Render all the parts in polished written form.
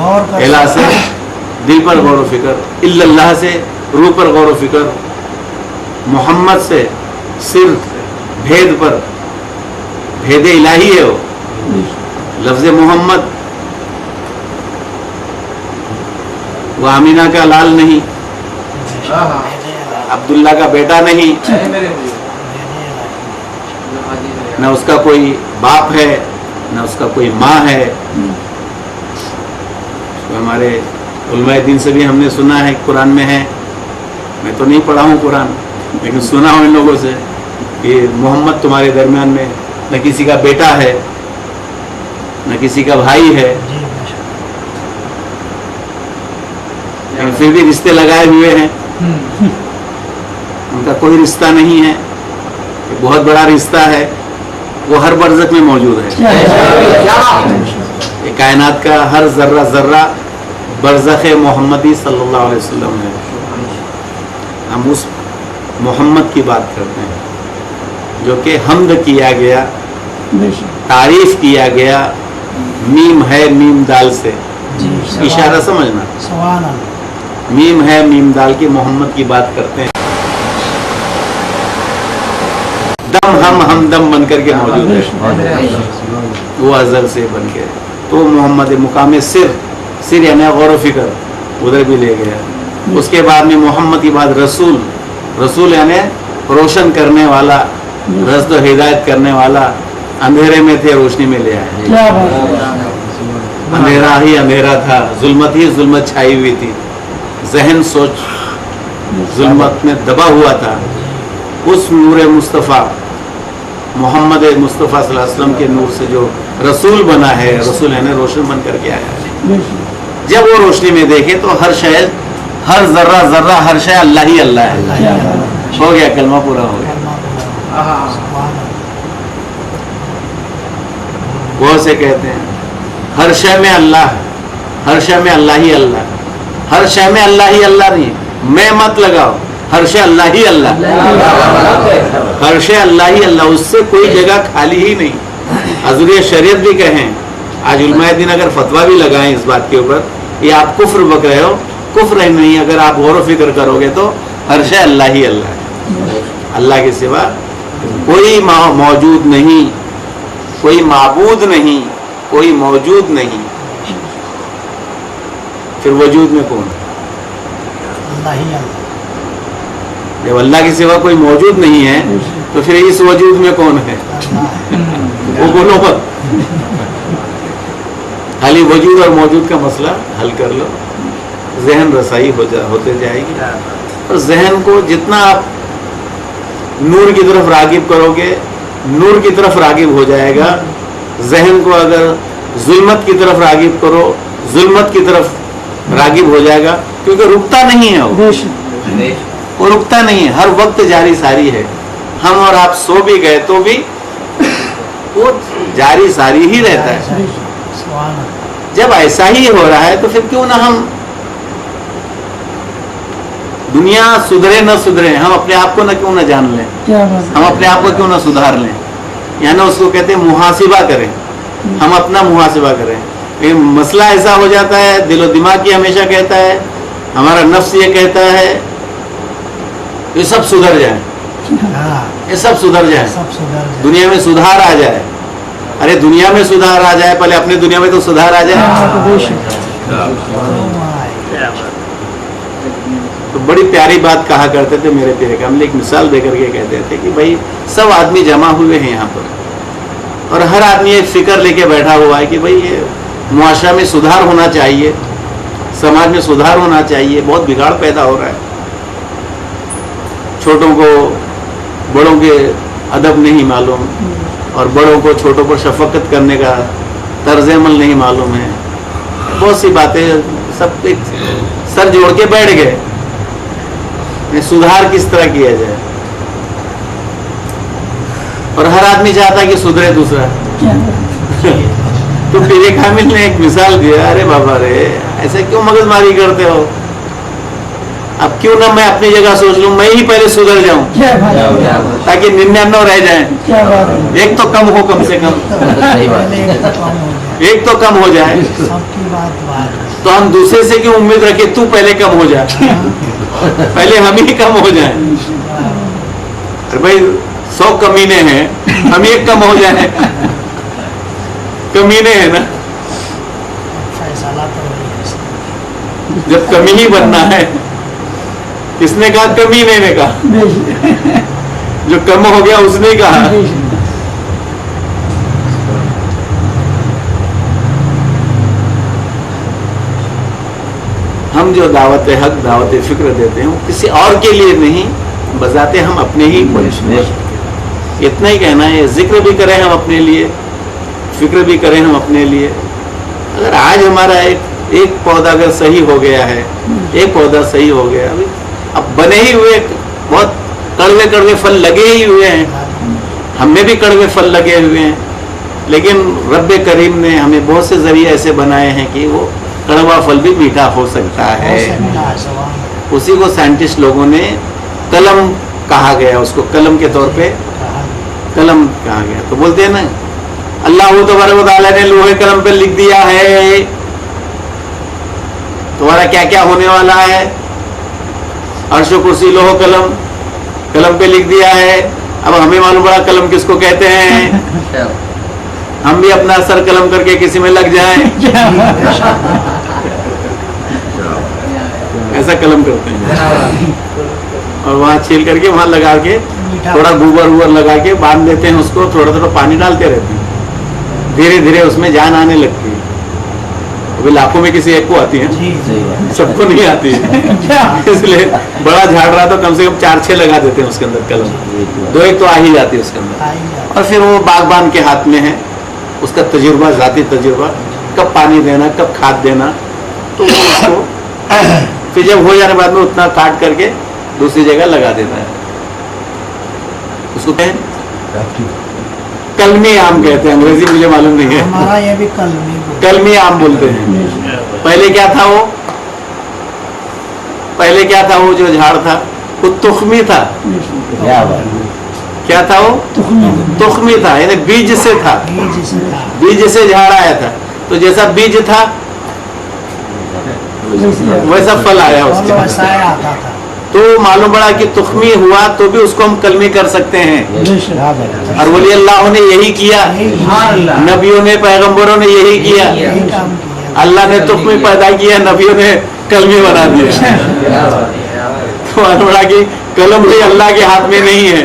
الہ سے دل پر غور و فکر، الا اللہ سے روح پر غور و فکر، محمد سے صرف بھید پر، بھید الہی ہے وہ لفظ محمد، وہ آمینہ کا لال نہیں، عبداللہ کا بیٹا نہیں، نہ اس کا کوئی باپ ہے نہ اس کا کوئی ماں ہے۔ ہمارے علماء دین سے بھی ہم نے سنا ہے، قرآن میں ہے، میں تو نہیں پڑھا ہوں قرآن لیکن سنا ہوں ان لوگوں سے کہ محمد تمہارے درمیان میں نہ کسی کا بیٹا ہے نہ کسی کا بھائی ہے، لیکن پھر بھی رشتے لگائے ہوئے ہیں، ان کا کوئی رشتہ نہیں ہے، ایک بہت بڑا رشتہ ہے، وہ ہر برزخ میں موجود ہے، یہ کائنات کا ہر ذرہ ذرہ برزخ محمدی صلی اللہ علیہ وسلم ہے۔ ہم اس محمد کی بات کرتے ہیں جو کہ حمد کیا گیا، تعریف کیا گیا، میم ہے میم دال سے، اشارہ سمجھنا، میم ہے میم دال کی محمد کی بات کرتے ہیں، دم ہم دم بن کر کے موجود ہے، وہ ازل سے بن کے، تو محمد مقام سر یعنی غور و فکر ادھر بھی لے گیا۔ اس کے بعد میں محمد کی بعد رسول، رسول یعنی روشن کرنے والا، رشد و ہدایت کرنے والا، اندھیرے میں تھے روشنی میں لے آئے، اندھیرا ہی اندھیرا تھا، ظلمت ہی ظلمت چھائی ہوئی تھی، ذہن سوچ ظلمت میں دبا ہوا تھا، اس نور مصطفیٰ محمد مصطفیٰ صلی اللہ علیہ وسلم کے نور سے جو رسول بنا ہے، رسول یعنی روشن بن کر کے آیا ہے، جب وہ روشنی میں دیکھے تو ہر شے، ہر ذرہ ذرہ، ہر شے اللہ ہی اللہ ہے، ہو گیا کلمہ پورا ہو گیا۔ وہ سے کہتے ہیں ہر شے میں اللہ، ہر شے میں اللہ ہی اللہ، ہر شے میں اللہ ہی اللہ نہیں، میں مت لگاؤ، ہر شے اللہ ہی اللہ، ہر شے اللہ ہی اللہ، اس سے کوئی جگہ خالی ہی نہیں۔ حضور شریعت بھی کہیں، آج علماء دین اگر فتویٰ بھی لگائیں اس بات کے اوپر، یہ آپ کفر بک رہے ہو، کفر نہیں، اگر آپ غور و فکر کرو گے تو ہر شے اللہ ہی اللہ ہے، اللہ کے سوا کوئی موجود نہیں، کوئی معبود نہیں، کوئی موجود نہیں، پھر وجود میں کون؟ جب اللہ کے سوا کوئی موجود نہیں ہے تو پھر اس وجود میں کون ہے؟ وہ بولو مت، خالی وجود اور موجود کا مسئلہ حل کر لو، ذہن رسائی ہوتے جائے گی، اور ذہن کو جتنا آپ نور کی طرف راغب کرو گے نور کی طرف راغب ہو جائے گا، ذہن کو اگر ظلمت کی طرف راغب کرو ظلمت کی طرف راغب ہو جائے گا، کیونکہ رکتا نہیں ہے، وہ رکتا نہیں ہے، ہر وقت جاری ساری ہے، ہم اور آپ سو بھی گئے تو بھی وہ جاری ساری ہی رہتا ہے۔ جب ایسا ہی ہو رہا ہے تو پھر کیوں نہ ہم دنیا سدھرے نہ سدھرے، ہم اپنے آپ کو نہ کیوں نہ جان لیں، ہم اپنے آپ کو کیوں نہ سدھار لیں، یعنی اس کو کہتے ہیں محاسبہ کریں، ہم اپنا محاسبہ کریں۔ لیکن مسئلہ ایسا ہو جاتا ہے، دل و دماغ کی ہمیشہ کہتا ہے، ہمارا نفس یہ کہتا ہے یہ سب سدھر جائے، یہ سب سدھر جائے، دنیا میں سدھار آ جائے۔ ارے دنیا میں سدھار آ جائے، پہلے اپنے دنیا میں تو سدھار آ جائے۔ تو بڑی پیاری بات کہا کرتے تھے میرے پیرے کا، ہم نے ایک مثال دے کر کے کہتے تھے کہ بھائی سب آدمی جمع ہوئے ہیں یہاں پر، اور ہر آدمی ایک فکر لے کے بیٹھا ہوا ہے کہ بھائی یہ معاشرہ میں سدھار ہونا چاہیے، سماج میں سدھار ہونا چاہیے، بہت بگاڑ پیدا ہو رہا ہے، چھوٹوں کو بڑوں کے ادب نہیں معلوم، اور بڑوں کو چھوٹوں پر شفقت کرنے کا طرز عمل نہیں معلوم ہے، بہت سی باتیں، سب ایک سر جوڑ کے بیٹھ گئے، سدھار کس طرح کیا جائے، اور ہر آدمی چاہتا ہے کہ سدھرے دوسرا۔ تو پیر کامل نے ایک مثال دیا، ارے بابا رے ایسے کیوں مغز ماری کرتے ہو، اب کیوں نہ میں اپنی جگہ سوچ لوں، میں ہی پہلے سدھر جاؤں تاکہ 99 رہ جائیں، ایک تو کم ہو کم سے کم۔ ایک تو کم ہو جائے. سب کی بات بات ہے. تو ہم دوسرے سے کیوں امید رکھے تو پہلے کم ہو جائے؟ پہلے ہم ہی کم ہو جائیں. ارے بھائی 100 کمینے ہیں, ہم ایک کم ہو جائیں. کمینے ہیں نا, فیصلہ تو وہی ہے. جب کمی ہی بننا ہے. کس نے کہا؟ کمینے نے کہا. جو کم ہو گیا اس نے کہا. ہم جو دعوت حق دعوت فکر دیتے ہیں وہ کسی اور کے لیے نہیں, بذاتے ہم اپنے ہی پوچھنے. اتنا ہی کہنا ہے, ذکر بھی کریں ہم اپنے لیے, فکر بھی کریں ہم اپنے لیے. اگر آج ہمارا ایک پودا اگر صحیح ہو گیا ہے, ایک پودا صحیح ہو گیا, اب بنے ہی ہوئے بہت کڑوے کڑوے پھل لگے ہی ہوئے ہیں, ہم میں بھی کڑوے پھل لگے ہوئے ہیں, لیکن رب کریم نے ہمیں بہت سے ذریعے ایسے بنائے ہیں کہ وہ کڑوا پھل بھی میٹھا ہو سکتا ہے. اسی کو سائنٹسٹ لوگوں نے قلم کہا گیا, اس کو قلم کے طور پہ قلم کہا گیا. تو بولتے ہیں نا اللہ تبارک و تعالیٰ نے لوہے قلم پہ لکھ دیا ہے تمہارا کیا کیا ہونے والا ہے. عرش و کرسی لوہ قلم, قلم پہ لکھ دیا ہے. اب ہمیں معلوم پڑا قلم کس کو کہتے ہیں. ہم بھی اپنا سر قلم کر کے کسی میں لگ جائیں, ایسا قلم کرتے ہیں, اور وہاں چھیل کر کے وہاں لگا کے تھوڑا گوبر ووبر لگا کے باندھ دیتے ہیں اس کو, تھوڑا تھوڑا پانی ڈالتے رہتے ہیں, دھیرے دھیرے اس میں جان آنے لگتی ہے. ابھی لاکھوں میں کسی ایک کو آتی ہے, سب کو نہیں آتی ہے. اس لیے بڑا جھاڑ رہا تو کم سے کم 4-6 لگا دیتے ہیں اس کے اندر قلم, 2-1 تو آ ہی جاتی ہے اس کے اندر. اور پھر وہ باغبان کے ہاتھ میں ہے, اس کا تجربہ, ذاتی تجربہ, کب پانی دینا, کب کھاد دینا. تو وہ اس کو پھر جب ہو جانے بعد میں اتنا کاٹ کر کے دوسری جگہ لگا دیتا ہے. اس کو کہیں کلمی آم کہتے ہیں, انگریزی مجھے معلوم نہیں ہے. ہمارا یہ بھی کلمی آم بولتے ہیں. پہلے کیا تھا وہ, پہلے کیا تھا وہ جو جھاڑ تھا وہ تخمی تھا. کیا تھا وہ؟ تخمی تھا, یعنی بیج سے تھا, بیج سے جھاڑ آیا تھا. تو جیسا بیج تھا ویسا پھل آیا اس کے. تو معلوم پڑا کہ تخمی ہوا تو بھی اس کو ہم کلمی کر سکتے ہیں. اور ولی اللہ نے یہی کیا, نبیوں نے, پیغمبروں نے یہی کیا. اللہ نے تخمی پیدا کیا, نبیوں نے کلمی بنا دیا. تو معلوم پڑا کہ قلم بھی اللہ کے ہاتھ میں نہیں ہے,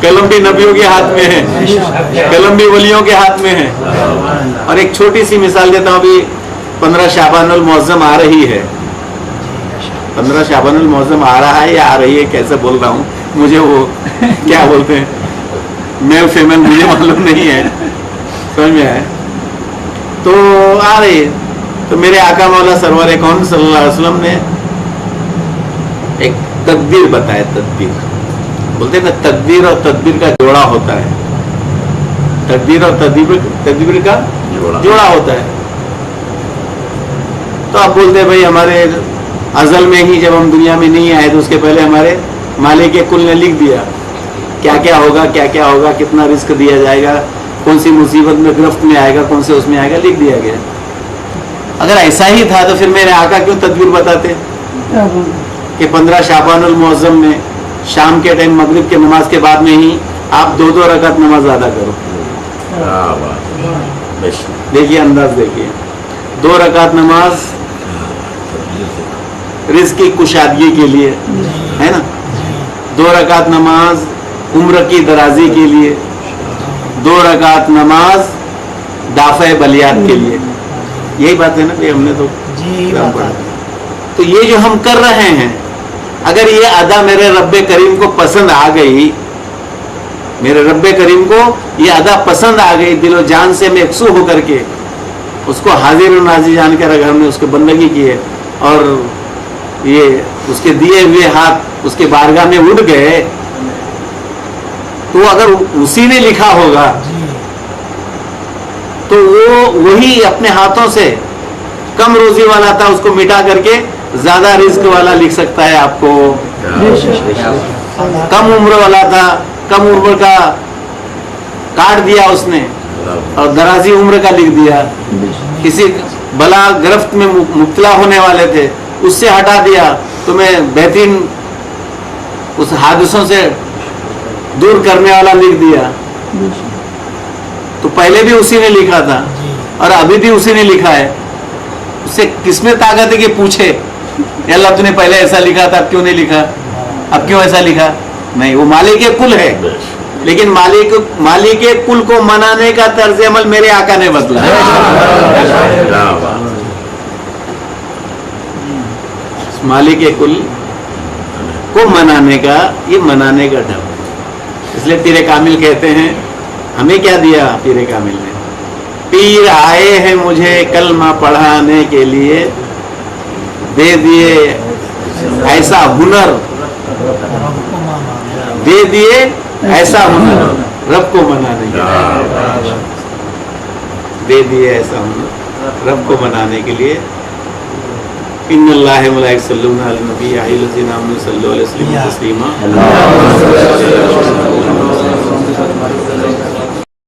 قلم بھی نبیوں کے ہاتھ میں ہے, قلم بھی ولیوں کے ہاتھ میں ہے. اور ایک چھوٹی سی مثال دیتا ہوں, ابھی 15 شعبان المعظم آ رہی ہے. 15 شعبان المعظم آ رہا ہے یا آ رہی ہے, کیسے بول رہا ہوں, مجھے وہ کیا بولتے ہیں میل فیمل مجھے معلوم نہیں ہے, سمجھ میں آئے. تو آ رہی ہے. تو میرے آقا مولا سرور کون صلی اللہ علیہ وسلم نے ایک تدبیر بتایا. تدبیر بولتے ہیں نا, تقدیر اور تدبیر کا جوڑا ہوتا ہے. تقدیر اور تدبیر کا جوڑا ہوتا ہے. تو آپ بولتے ہیں بھائی ہمارے ازل میں ہی جب ہم دنیا میں نہیں آئے تو اس کے پہلے ہمارے مالک کل نے لکھ دیا کیا کیا ہوگا, کیا کیا ہوگا, کتنا رزق دیا جائے گا, کون سی مصیبت میں گرفت میں آئے گا, کون سے اس میں آئے گا, لکھ دیا گیا. اگر ایسا ہی تھا تو پھر میرے آقا کیوں تدبیر بتاتے کہ 15 شعبان المعظم میں شام کے ٹائم مغرب کے نماز کے بعد میں ہی آپ 2 رکعت نماز ادا کرو. دیکھیے انداز, دیکھیے 2 رکعت نماز رزق کی کشادگی کے لیے ہے نا, 2 رکعت نماز عمر کی درازی کے لیے, 2 رکعت نماز دافع بلیات کے لیے. یہی بات ہے نا کہ ہم نے تو پڑھا. تو یہ جو ہم کر رہے ہیں, اگر یہ ادا میرے رب کریم کو پسند آ گئی, میرے رب کریم کو یہ ادا پسند آ گئی, دل و جان سے مکسو ہو کر کے اس کو حاضر و ناظر جان کر اگر ہم نے اس کو بندگی کی ہے, اور یہ اس کے دیے ہوئے ہاتھ اس کے بارگاہ میں اٹھ گئے, تو اگر اسی نے لکھا ہوگا تو وہ وہی اپنے ہاتھوں سے کم روزی والا تھا اس کو مٹا کر کے زیادہ رزق والا لکھ سکتا ہے آپ کو. کم عمر والا تھا, کم عمر کا کاٹ دیا اس نے, اور درازی عمر کا لکھ دیا. کسی بلا گرفت میں مبتلا ہونے والے تھے اس سے ہٹا دیا, تمہیں بہترین اس حادثوں سے دور کرنے والا لکھ دیا. تو پہلے بھی اسی نے لکھا تھا اور ابھی بھی اسی نے لکھا ہے. اس سے کس میں طاقت ہے کہ پوچھے اللہ تو نے پہلے ایسا لکھا تھا اب کیوں نہیں لکھا, اب کیوں ایسا لکھا؟ نہیں, وہ مالک کل ہے, لیکن مالک کل کو منانے کا طرز عمل میرے آقا نے بدلا. مالک کل کو منانے کا, یہ منانے کا ڈھنگ. اس لیے پیر کامل کہتے ہیں ہمیں کیا دیا پیر کامل نے, پیر آئے ہیں مجھے کلمہ پڑھانے کے لیے, دے دیے ایسا ہنر, دے دیے ایسا ہنر رب کو منانے کے لیے, دے دیے ایسا ہنر رب کو منانے کے لیے. ان اللہ ملائکۃ یصلون علی النبی یا ایھا الذین آمنوا صلوا علیہ وسلم تسلیما.